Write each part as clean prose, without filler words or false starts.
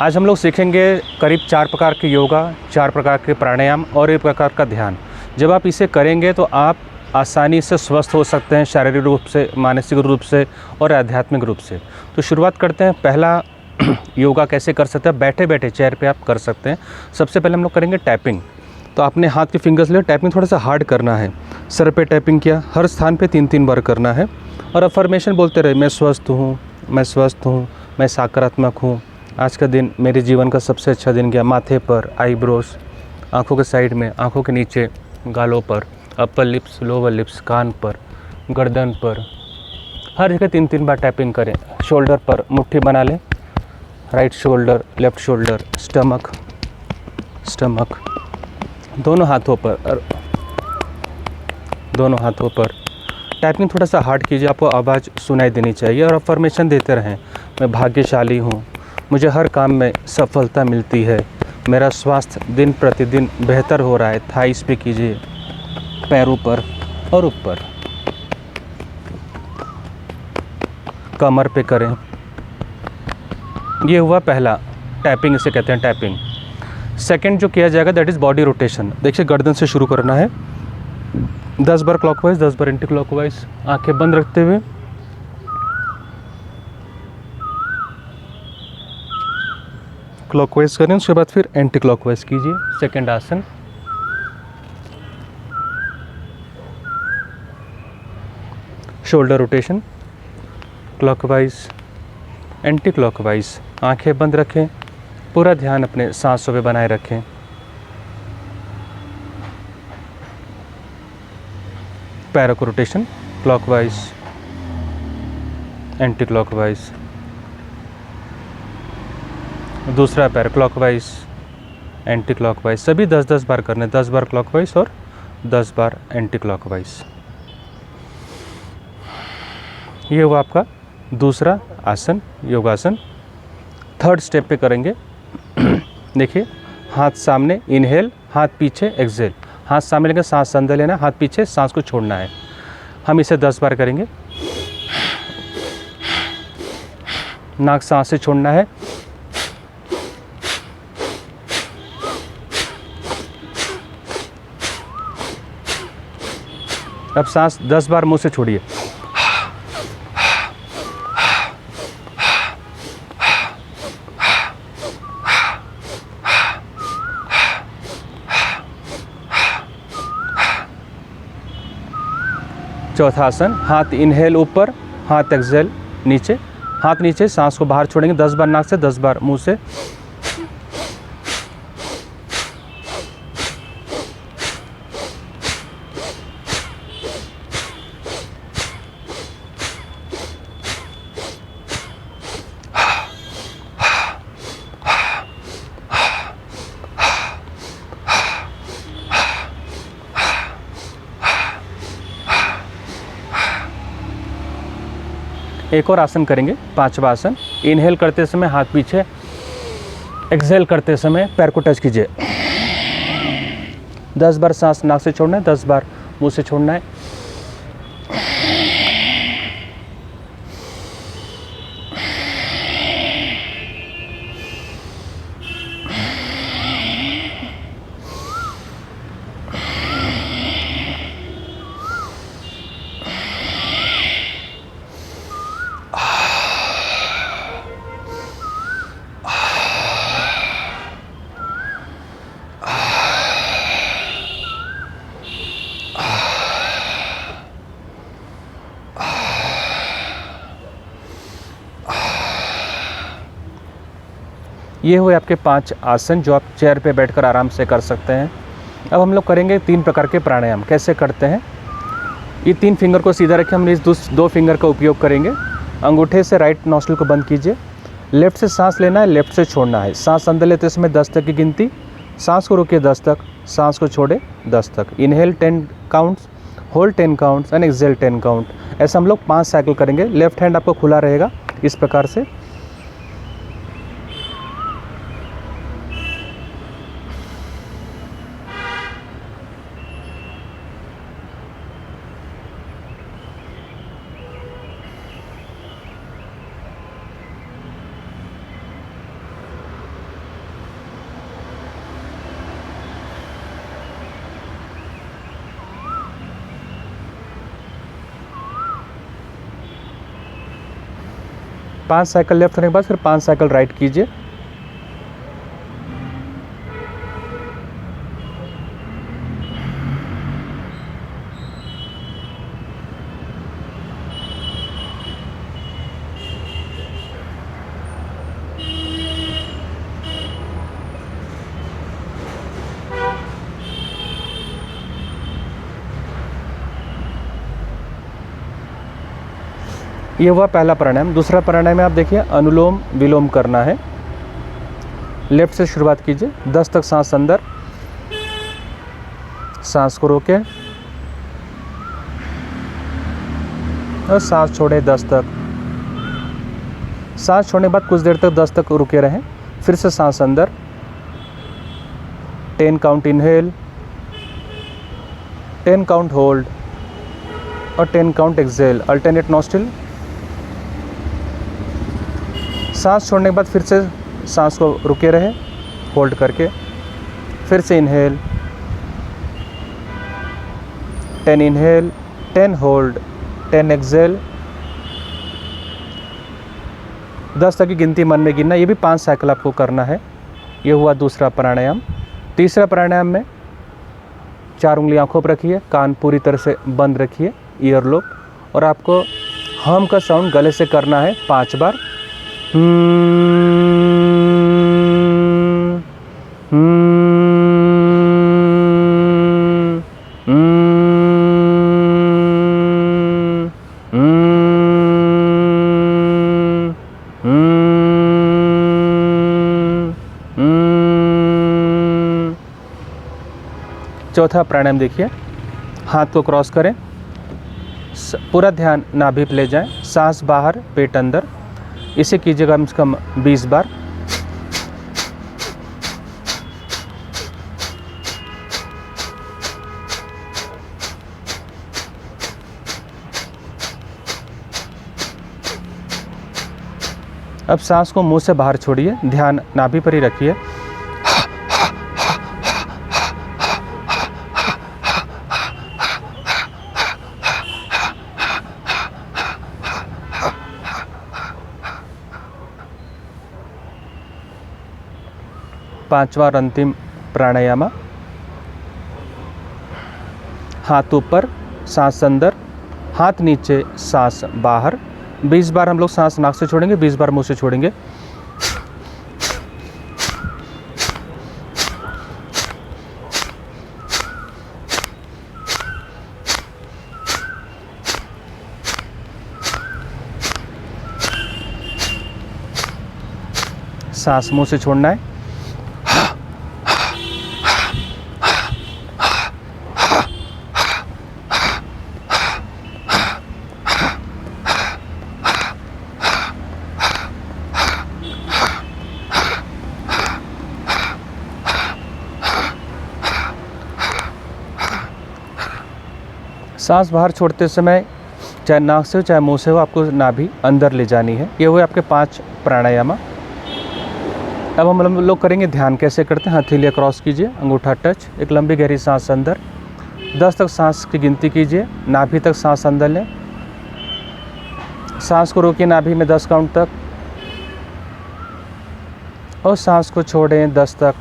आज हम लोग सीखेंगे करीब 4 प्रकार के योगा, 4 प्रकार के प्राणायाम और 1 प्रकार का ध्यान। जब आप इसे करेंगे तो आप आसानी से स्वस्थ हो सकते हैं, शारीरिक रूप से, मानसिक रूप से और आध्यात्मिक रूप से। तो शुरुआत करते हैं। पहला योगा कैसे कर सकते हैं? बैठे बैठे चेयर पे आप कर सकते हैं। सबसे पहले हम लोग करेंगे टैपिंग। तो आपने हाथ के फिंगर्स लिए, टैपिंग थोड़ा सा हार्ड करना है। सर पे टैपिंग किया, हर स्थान पे 3-3 बार करना है और अफर्मेशन बोलते रहे, मैं स्वस्थ हूँ, मैं स्वस्थ हूँ, मैं सकारात्मक हूँ, आज का दिन मेरे जीवन का सबसे अच्छा दिन गया। माथे पर, आईब्रोज, आँखों के साइड में, आँखों के नीचे, गालों पर, अपर लिप्स, लोअर लिप्स, कान पर, गर्दन पर, हर जगह 3-3 बार टैपिंग करें। शोल्डर पर मुट्ठी बना लें, right shoulder, left shoulder, stomach, stomach, दोनों हाथों पर टैपिंग थोड़ा सा हार्ड कीजिए, आपको आवाज़ सुनाई देनी चाहिए। और अफर्मेशन देते रहें, मैं भाग्यशाली हूँ, मुझे हर काम में सफलता मिलती है, मेरा स्वास्थ्य दिन प्रतिदिन बेहतर हो रहा है। थाइस पे कीजिए, पैरों पर और ऊपर, कमर पे करें। ये हुआ पहला टैपिंग, इसे कहते हैं टैपिंग। सेकंड जो किया जाएगा दैट इज़ बॉडी रोटेशन। देखिए गर्दन से शुरू करना है, 10 बार क्लॉकवाइज, 10 बार एंटी क्लॉकवाइज, आंखें बंद रखते हुए। क्लॉकवाइज करें, उसके बाद फिर एंटी क्लॉकवाइज कीजिए। सेकंड आसन, shoulder rotation, clockwise, anti clockwise, आंखें बंद रखें, पूरा ध्यान अपने सांसों पे बनाए रखें। पैरों को रोटेशन, क्लॉकवाइज, एंटी क्लॉकवाइज, दूसरा पैर क्लॉकवाइज, एंटी क्लॉकवाइज, सभी 10-10 बार करने, 10 बार क्लॉकवाइज और 10 बार एंटी क्लॉकवाइज। ये हुआ आपका दूसरा आसन, योगासन। थर्ड स्टेप पे करेंगे। देखिए हाथ सामने, इनहेल, हाथ पीछे, एक्सहेल। हाथ सामने लेकर सांस अंदर लेना, हाथ पीछे, सांस को छोड़ना है। हम इसे 10 बार करेंगे। नाक सांस से छोड़ना है, अब सांस 10 बार मुंह से छोड़िए। चौथा आसन, हाथ इनहेल ऊपर, हाथ एक्सहेल नीचे, हाथ नीचे, सांस को बाहर छोड़ेंगे 10 बार नाक से, 10 बार मुंह से। एक और आसन करेंगे, 5वां आसन। इनहेल करते समय हाथ पीछे, एक्सहेल करते समय पैर को टच कीजिए। 10 बार सांस नाक से छोड़ना है, 10 बार मुंह से छोड़ना है। ये हुए आपके 5 आसन जो आप चेयर पे बैठकर आराम से कर सकते हैं। अब हम लोग करेंगे 3 प्रकार के प्राणायाम। कैसे करते हैं? ये 3 फिंगर को सीधा रखें, हम इस 2 फिंगर का उपयोग करेंगे। अंगूठे से राइट नॉस्ट्रिल को बंद कीजिए। लेफ्ट से सांस लेना है, लेफ्ट से छोड़ना है। सांस अंदर लेते समय 10 तक की गिनती, सांस को रोकिए 10 तक, सांस को छोड़े 10 तक। Inhale 10 counts, hold 10 counts and exhale 10 count. ऐसा हम लोग 5 साइकिल करेंगे। लेफ्ट हैंड आपको खुला रहेगा इस प्रकार से। 5 साइकिल लेफ्ट होने के बाद फिर 5 साइकिल राइट कीजिए। ये हुआ पहला प्राणायाम। दूसरा प्राणायाम में आप देखिए अनुलोम विलोम करना है। लेफ्ट से शुरुआत कीजिए। 10 तक सांस अंदर, सांस को रोके और सांस छोड़े 10 तक। सांस छोड़ने के बाद कुछ देर तक 10 तक रुके रहें। फिर से सांस अंदर, 10 काउंट इनहेल, 10 काउंट होल्ड और 10 काउंट एक्सहेल। Alternate nostril. सांस छोड़ने के बाद फिर से सांस को रुके रहे होल्ड करके। फिर से इनहेल, 10 इनहेल, 10 होल्ड, 10 एक्सहेल। 10 तक की गिनती मन में गिनना। ये भी 5 साइकिल आपको करना है। ये हुआ दूसरा प्राणायाम। तीसरा प्राणायाम में 4 उंगली आंखों पर रखिए, कान पूरी तरह से बंद रखिए, ईयर लोब, और आपको हम का साउंड गले से करना है 5 बार। चौथा प्राणायाम देखिए, हाथ को क्रॉस करें, पूरा ध्यान नाभि पे ले जाएं, सांस बाहर पेट अंदर। इसे कीजिएगा कम से कम 20 बार। अब सांस को मुंह से बाहर छोड़िए, ध्यान नाभि पर ही रखिए। पांचवा और अंतिम प्राणायाम, हाथ ऊपर, सांस अंदर, हाथ नीचे, सांस बाहर। 20 बार हम लोग सांस नाक से छोड़ेंगे, 20 बार मुंह से छोड़ेंगे। सांस मुंह से छोड़ना है। सांस बाहर छोड़ते समय चाहे नाक से हो चाहे मुंह से हो, आपको नाभि अंदर ले जानी है। ये हुए आपके 5 प्राणायाम। अब हम लोग करेंगे ध्यान। कैसे करते हैं? हथेलियाँ क्रॉस कीजिए, अंगूठा टच, एक लंबी गहरी सांस अंदर, 10 तक सांस की गिनती कीजिए, नाभि तक सांस अंदर लें, सांस को रोकिए नाभि में 10 काउंट तक और सांस को छोड़ें 10 तक।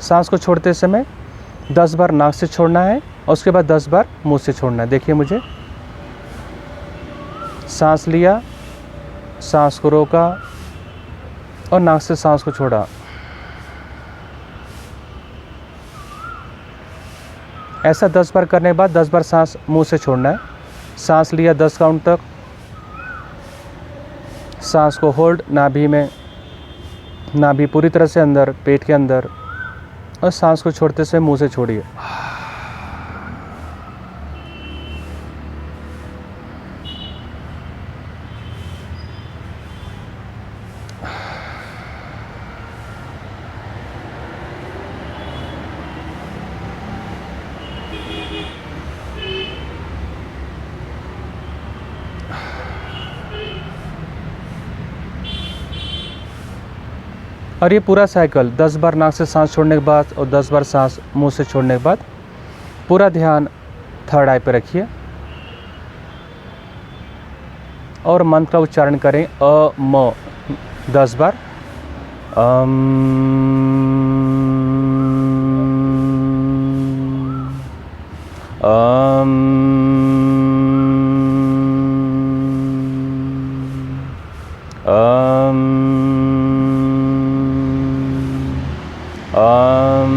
सांस को छोड़ते समय 10 बार नाक से छोड़ना है और उसके बाद 10 बार मुंह से छोड़ना है। देखिए मुझे, सांस लिया, सांस को रोका और नाक से सांस को छोड़ा। ऐसा 10 बार करने के बाद 10 बार सांस मुंह से छोड़ना है। सांस लिया 10 काउंट तक, सांस को होल्ड नाभि में, नाभि पूरी तरह से अंदर, पेट के अंदर, और सांस को छोड़ते समय मुंह से छोड़िए। और ये पूरा साइकिल 10 बार नाक से सांस छोड़ने के बाद और 10 बार सांस मुंह से छोड़ने के बाद पूरा ध्यान थर्ड आई पे रखिए। और मंत्र का उच्चारण करें अ म 10 बार। अम अम अम अम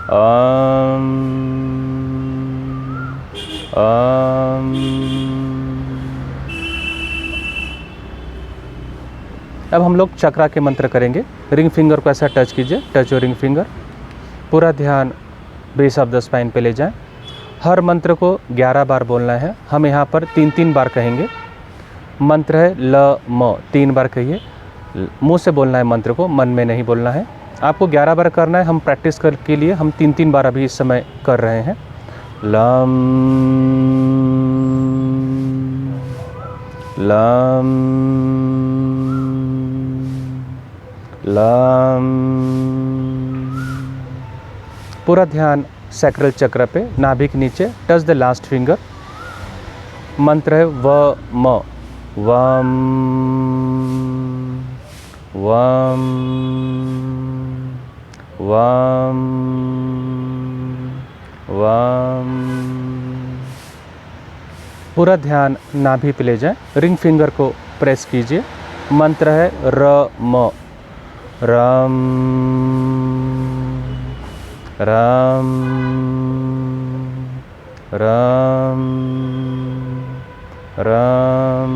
अम। अब हम लोग चक्रा के मंत्र करेंगे। रिंग फिंगर को ऐसा टच कीजिए, टच योर रिंग फिंगर। पूरा ध्यान बेस ऑफ द स्पाइन पे ले जाएं। हर मंत्र को 11 बार बोलना है। हम यहाँ पर 3-3 बार कहेंगे। मंत्र है ल म, 3 बार कहिए। मुंह से बोलना है मंत्र को, मन में नहीं बोलना है। आपको 11 बार करना है। हम प्रैक्टिस कर के लिए हम 3-3 बार अभी इस समय कर रहे हैं। Lump lump lump. पूरा ध्यान सैक्रल चक्र पे, नाभि के नीचे, टच द लास्ट फिंगर। मंत्र है व म, वम वम वम वम। पूरा ध्यान नाभि पे ले जाएं। रिंग फिंगर को प्रेस कीजिए। मंत्र है र म, रम रम रम रम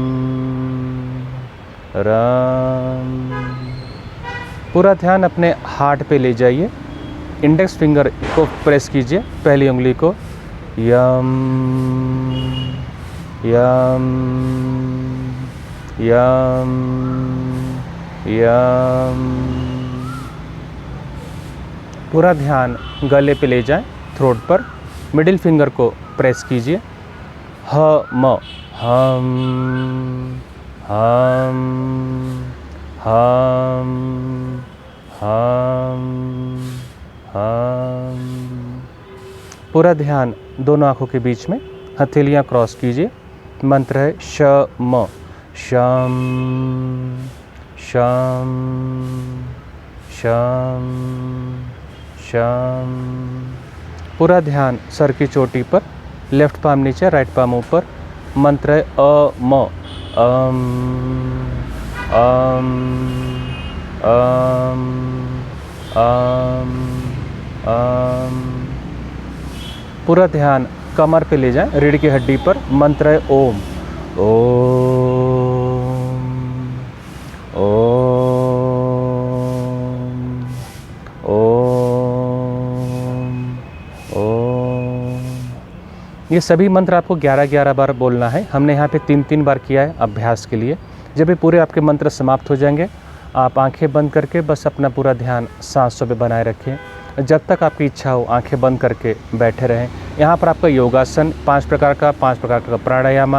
रम। पूरा ध्यान अपने हार्ट पे ले जाइए। इंडेक्स फिंगर को प्रेस कीजिए, पहली उंगली को। यम यम यम यम। पूरा ध्यान गले पे ले जाएं, थ्रोट पर। मिडिल फिंगर को प्रेस कीजिए। ह म, हम हम हम हम हम। पूरा ध्यान दोनों आँखों के बीच में, हथेलियाँ क्रॉस कीजिए। मंत्र है श म, शम शम शम शम। पूरा ध्यान सर की चोटी पर, लेफ्ट पाम नीचे, राइट पाम ऊपर। मंत्र है अ म, अम अम अम अम अम। पूरा ध्यान कमर पे ले जाएं, रीढ़ की हड्डी पर। मंत्र है ओम ओम ओम ओम। ये सभी मंत्र आपको 11-11 बार बोलना है। हमने यहाँ पे 3-3 बार किया है अभ्यास के लिए। जब ये पूरे आपके मंत्र समाप्त हो जाएंगे, आप आंखें बंद करके बस अपना पूरा ध्यान सांसों पे बनाए रखें। जब तक आपकी इच्छा हो आंखें बंद करके बैठे रहें। यहाँ पर आपका योगासन 5 प्रकार का, 5 प्रकार का प्राणायाम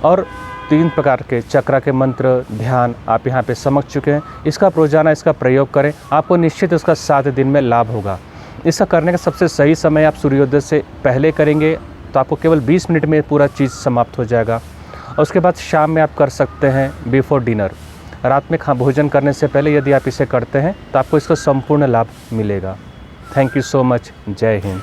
और 3 प्रकार के चक्र के मंत्र, ध्यान आप यहाँ पे समझ चुके हैं। इसका रोजाना इसका प्रयोग करें, आपको निश्चित इसका 7 दिन में लाभ होगा। इसका करने का सबसे सही समय आप सूर्योदय से पहले करेंगे तो आपको केवल 20 मिनट में पूरा चीज़ समाप्त हो जाएगा। और उसके बाद शाम में आप कर सकते हैं बिफोर डिनर। रात में भोजन करने से पहले यदि आप इसे करते हैं तो आपको इसका संपूर्ण लाभ मिलेगा। Thank you so much. जय हिंद।